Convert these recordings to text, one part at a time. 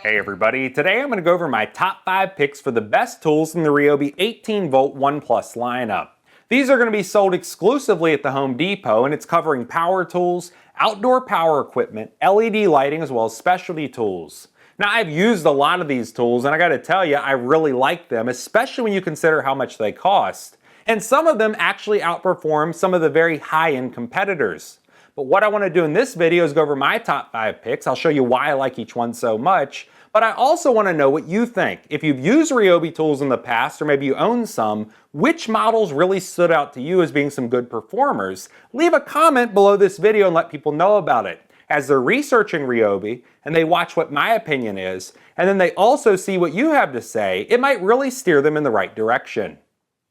Hey everybody, today I'm going to go over my top 5 picks for the best tools in the Ryobi 18-volt ONE+ lineup. These are going to be sold exclusively at the Home Depot, and it's covering power tools, outdoor power equipment, LED lighting, as well as specialty tools. Now, I've used a lot of these tools, and I got to tell you, I really like them, especially when you consider how much they cost. And some of them actually outperform some of the very high-end competitors. But what I want to do in this video is go over my top 5 picks. I'll show you why I like each one so much. But I also want to know what you think. If you've used Ryobi tools in the past, or maybe you own some, which models really stood out to you as being some good performers? Leave a comment below this video and let people know about it. As they're researching Ryobi, and they watch what my opinion is, and then they also see what you have to say, it might really steer them in the right direction.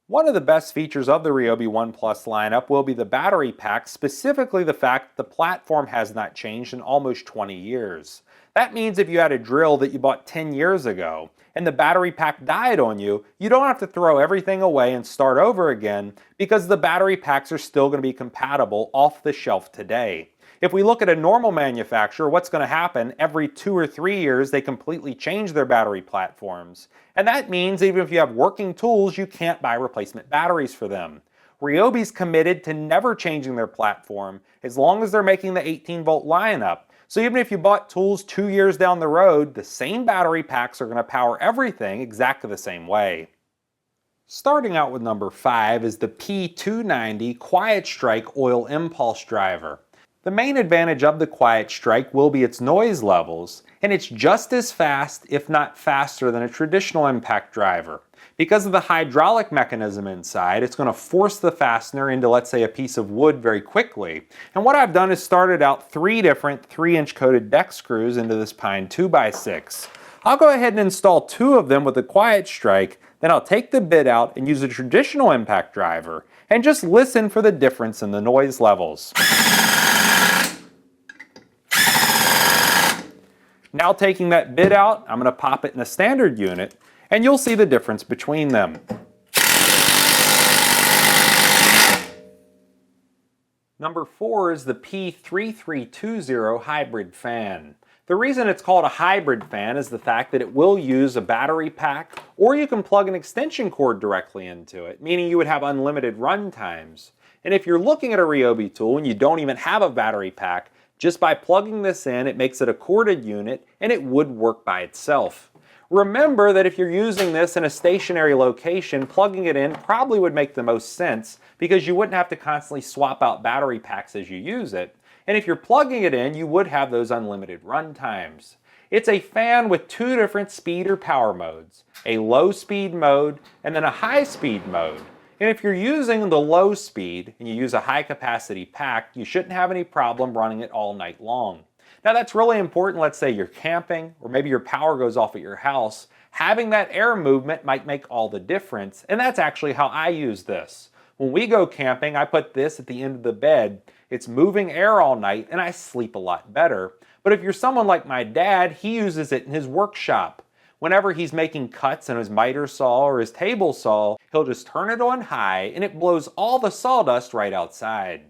One of the best features of the Ryobi ONE+ lineup will be the battery pack, specifically the fact that the platform has not changed in almost 20 years. That means if you had a drill that you bought 10 years ago and the battery pack died on you, you don't have to throw everything away and start over again because the battery packs are still going to be compatible off the shelf today. If we look at a normal manufacturer, what's going to happen? Every 2 or 3 years, they completely change their battery platforms. And that means even if you have working tools, you can't buy replacement batteries for them. Ryobi's committed to never changing their platform as long as they're making the 18-volt lineup. So even if you bought tools 2 years down the road, the same battery packs are going to power everything exactly the same way. Starting out with number 5 is the P290 Quiet Strike Oil Impulse Driver. The main advantage of the Quiet Strike will be its noise levels, and it's just as fast, if not faster, than a traditional impact driver. Because of the hydraulic mechanism inside, it's going to force the fastener into, let's say, a piece of wood very quickly. And what I've done is started out 3 different 3-inch coated deck screws into this pine 2x6. I'll go ahead and install 2 of them with the Quiet Strike, then I'll take the bit out and use a traditional impact driver, and just listen for the difference in the noise levels. Now taking that bit out, I'm going to pop it in a standard unit, and you'll see the difference between them. Number 4 is the P3320 Hybrid Fan. The reason it's called a hybrid fan is the fact that it will use a battery pack, or you can plug an extension cord directly into it, meaning you would have unlimited run times. And if you're looking at a Ryobi tool and you don't even have a battery pack, just by plugging this in, it makes it a corded unit, and it would work by itself. Remember that if you're using this in a stationary location, plugging it in probably would make the most sense because you wouldn't have to constantly swap out battery packs as you use it. And if you're plugging it in, you would have those unlimited run times. It's a fan with 2 different speed or power modes, a low speed mode and then a high speed mode. And if you're using the low speed and you use a high capacity pack, you shouldn't have any problem running it all night long. Now that's really important. Let's say you're camping or maybe your power goes off at your house. Having that air movement might make all the difference. And that's actually how I use this. When we go camping, I put this at the end of the bed. It's moving air all night and I sleep a lot better. But if you're someone like my dad, he uses it in his workshop. Whenever he's making cuts in his miter saw or his table saw, he'll just turn it on high and it blows all the sawdust right outside.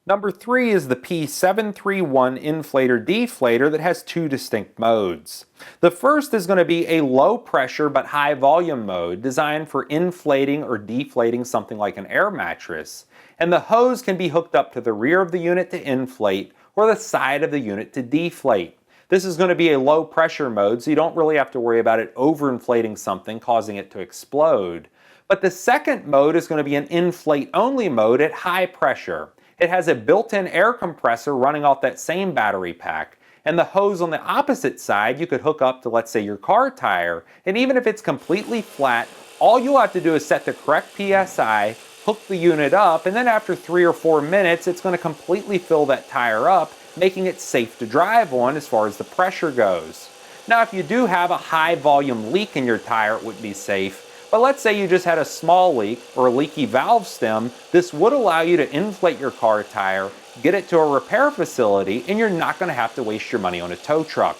Number 3 is the P731 Inflator Deflator that has 2 distinct modes. The first is going to be a low pressure but high volume mode designed for inflating or deflating something like an air mattress. And the hose can be hooked up to the rear of the unit to inflate or the side of the unit to deflate. This is going to be a low pressure mode, so you don't really have to worry about it overinflating something, causing it to explode. But the second mode is going to be an inflate only mode at high pressure. It has a built-in air compressor running off that same battery pack. And the hose on the opposite side you could hook up to, let's say, your car tire. And even if it's completely flat, all you'll have to do is set the correct PSI, hook the unit up, and then after 3 or 4 minutes, it's going to completely fill that tire up, making it safe to drive on as far as the pressure goes. Now, if you do have a high volume leak in your tire, it would be safe. But let's say you just had a small leak or a leaky valve stem, this would allow you to inflate your car tire, get it to a repair facility, and you're not going to have to waste your money on a tow truck.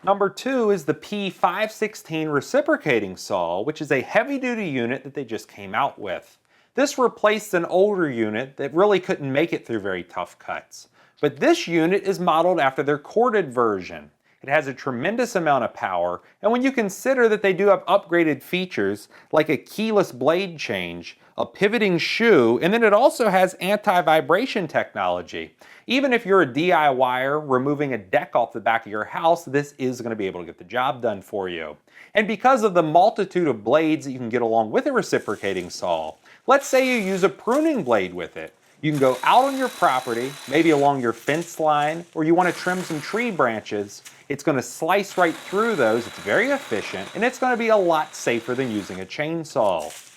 Number 2 is the P516 Reciprocating Saw, which is a heavy-duty unit that they just came out with. This replaced an older unit that really couldn't make it through very tough cuts. But this unit is modeled after their corded version. It has a tremendous amount of power, and when you consider that they do have upgraded features like a keyless blade change, a pivoting shoe, and then it also has anti-vibration technology. Even if you're a DIYer removing a deck off the back of your house, this is going to be able to get the job done for you. And because of the multitude of blades that you can get along with a reciprocating saw, let's say you use a pruning blade with it. You can go out on your property, maybe along your fence line, or you want to trim some tree branches. It's going to slice right through those. It's very efficient, and it's going to be a lot safer than using a chainsaw.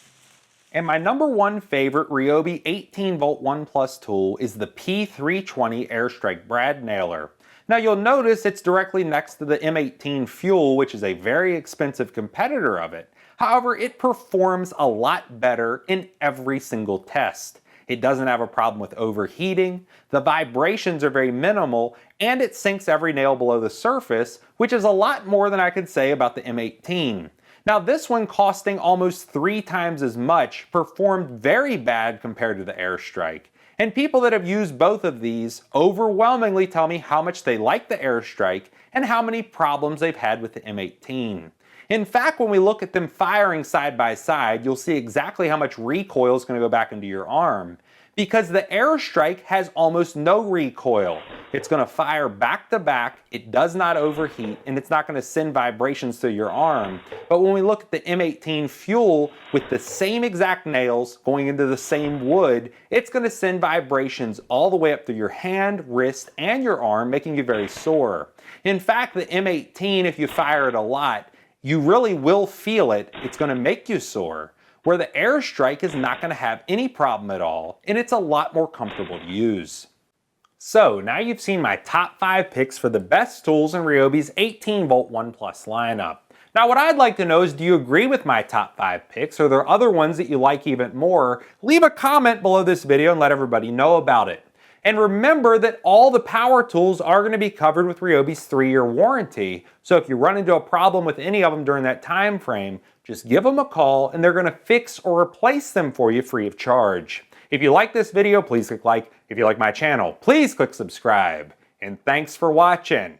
And my number one favorite Ryobi 18-volt 1+ tool is the P3320 Airstrike brad nailer. Now you'll notice it's directly next to the M18 Fuel, which is a very expensive competitor of it. However, it performs a lot better in every single test. It doesn't have a problem with overheating, the vibrations are very minimal, and it sinks every nail below the surface, which is a lot more than I could say about the M18. Now this one, costing almost 3 times as much, performed very bad compared to the Airstrike. And people that have used both of these overwhelmingly tell me how much they like the Airstrike and how many problems they've had with the M18. In fact, when we look at them firing side by side, you'll see exactly how much recoil is going to go back into your arm. Because the Airstrike has almost no recoil. It's going to fire back to back, it does not overheat, and it's not going to send vibrations through your arm. But when we look at the M18 Fuel with the same exact nails going into the same wood, it's going to send vibrations all the way up through your hand, wrist, and your arm, making you very sore. In fact, the M18, if you fire it a lot, you really will feel it. It's going to make you sore. Where the Airstrike is not going to have any problem at all, and it's a lot more comfortable to use. So now you've seen my top 5 picks for the best tools in Ryobi's 18-volt 1+ lineup. Now what I'd like to know is, do you agree with my top 5 picks? Are there other ones that you like even more? Leave a comment below this video and let everybody know about it. And remember that all the power tools are going to be covered with Ryobi's 3-year warranty. So if you run into a problem with any of them during that time frame, just give them a call and they're going to fix or replace them for you free of charge. If you like this video, please click like. If you like my channel, please click subscribe. And thanks for watching.